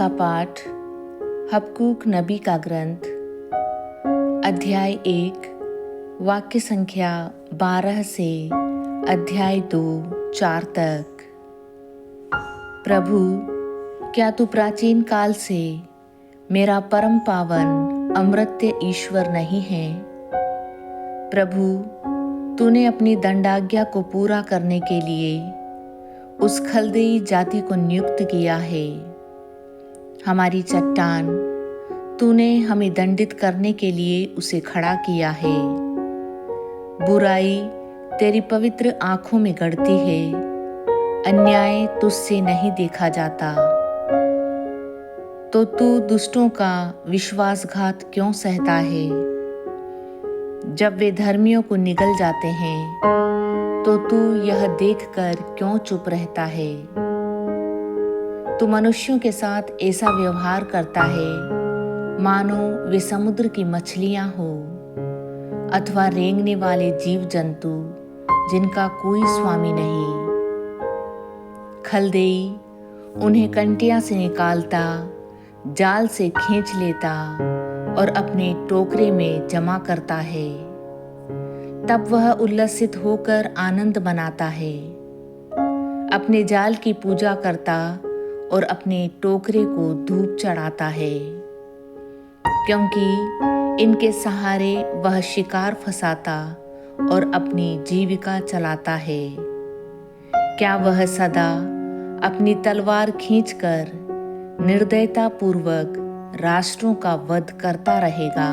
का पाठ हबक्कूक नबी का ग्रंथ अध्याय 1 वाक्य संख्या 12 से अध्याय 2-4 तक। प्रभु, क्या तू प्राचीन काल से मेरा परम पावन अमर्त्य ईश्वर नहीं है? प्रभु, तूने अपनी दंडाज्ञा को पूरा करने के लिए उस खलदेई जाति को नियुक्त किया है। हमारी चट्टान, तूने हमें दंडित करने के लिए उसे खड़ा किया है। बुराई तेरी पवित्र आंखों में गड़ती है, अन्याय तुझसे नहीं देखा जाता। तो तू दुष्टों का विश्वासघात क्यों सहता है? जब वे धर्मियों को निगल जाते हैं तो तू यह देखकर क्यों चुप रहता है? तू मनुष्यों के साथ ऐसा व्यवहार करता है मानो वे समुद्र की मछलियां हो अथवा रेंगने वाले जीव जंतु जिनका कोई स्वामी नहीं। खलदेई उन्हें कंटिया से निकालता, जाल से खींच लेता और अपने टोकरे में जमा करता है। तब वह उल्लसित होकर आनंद मनाता है, अपने जाल की पूजा करता और अपने टोकरे को धूप चढ़ाता है, क्योंकि इनके सहारे वह शिकार फंसाता और अपनी जीविका चलाता है। क्या वह सदा अपनी तलवार खींचकर निर्दयता पूर्वक राष्ट्रों का वध करता रहेगा?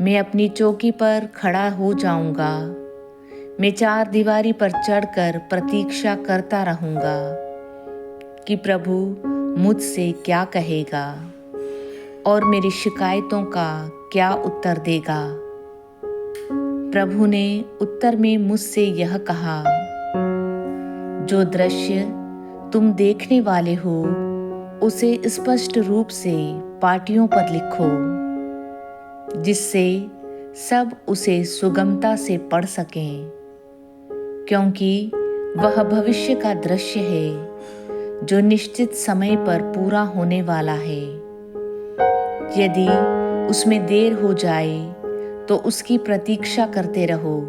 मैं अपनी चौकी पर खड़ा हो जाऊंगा, मैं चार दीवारी पर चढ़कर प्रतीक्षा करता रहूंगा कि प्रभु मुझसे क्या कहेगा और मेरी शिकायतों का क्या उत्तर देगा। प्रभु ने उत्तर में मुझसे यह कहा, जो दृश्य तुम देखने वाले हो उसे स्पष्ट रूप से पाटियों पर लिखो, जिससे सब उसे सुगमता से पढ़ सकें, क्योंकि वह भविष्य का दृश्य है जो निश्चित समय पर पूरा होने वाला है। यदि उसमें देर हो जाए तो उसकी प्रतीक्षा करते रहो,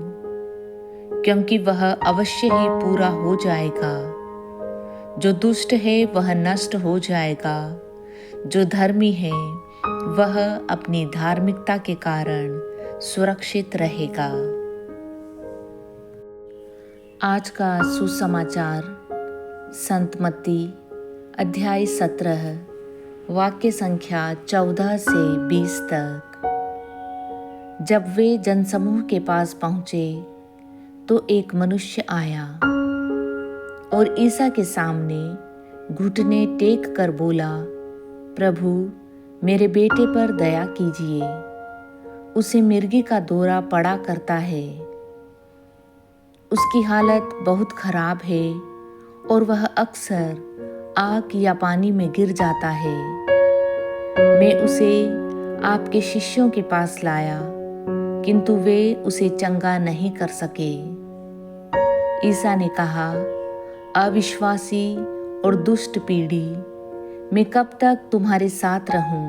क्योंकि वह अवश्य ही पूरा हो जाएगा। जो दुष्ट है वह नष्ट हो जाएगा, जो धर्मी है वह अपनी धार्मिकता के कारण सुरक्षित रहेगा। आज का सुसमाचार संत मत्ती अध्याय 17 वाक्य संख्या 14 से 20 तक। जब वे जनसमूह के पास पहुंचे तो एक मनुष्य आया और ईसा के सामने घुटने टेक कर बोला, प्रभु, मेरे बेटे पर दया कीजिए, उसे मिर्गी का दौरा पड़ा करता है। उसकी हालत बहुत खराब है और वह अक्सर आग या पानी में गिर जाता है। मैं उसे आपके शिष्यों के पास लाया, किंतु वे उसे चंगा नहीं कर सके। ईसा ने कहा, अविश्वासी और दुष्ट पीढ़ी, मैं कब तक तुम्हारे साथ रहूं?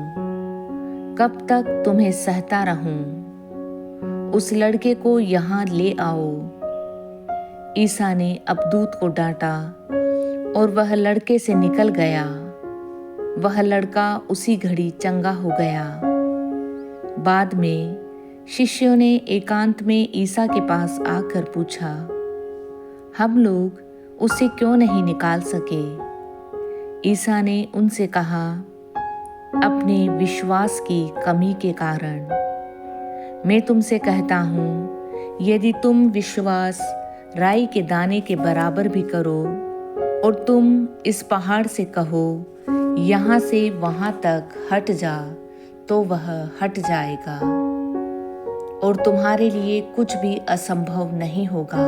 कब तक तुम्हें सहता रहूं? उस लड़के को यहाँ ले आओ। ईसा ने अबदूत को डांटा और वह लड़के से निकल गया। वह लड़का उसी घड़ी चंगा हो गया। बाद में शिष्यों ने एकांत में ईसा के पास आकर पूछा, हम लोग उसे क्यों नहीं निकाल सके? ईसा ने उनसे कहा, अपने विश्वास की कमी के कारण। मैं तुमसे कहता हूँ, यदि तुम विश्वास राई के दाने के बराबर भी करो और तुम इस पहाड़ से कहो, यहाँ से वहाँ तक हट जा, तो वह हट जाएगा और तुम्हारे लिए कुछ भी असंभव नहीं होगा।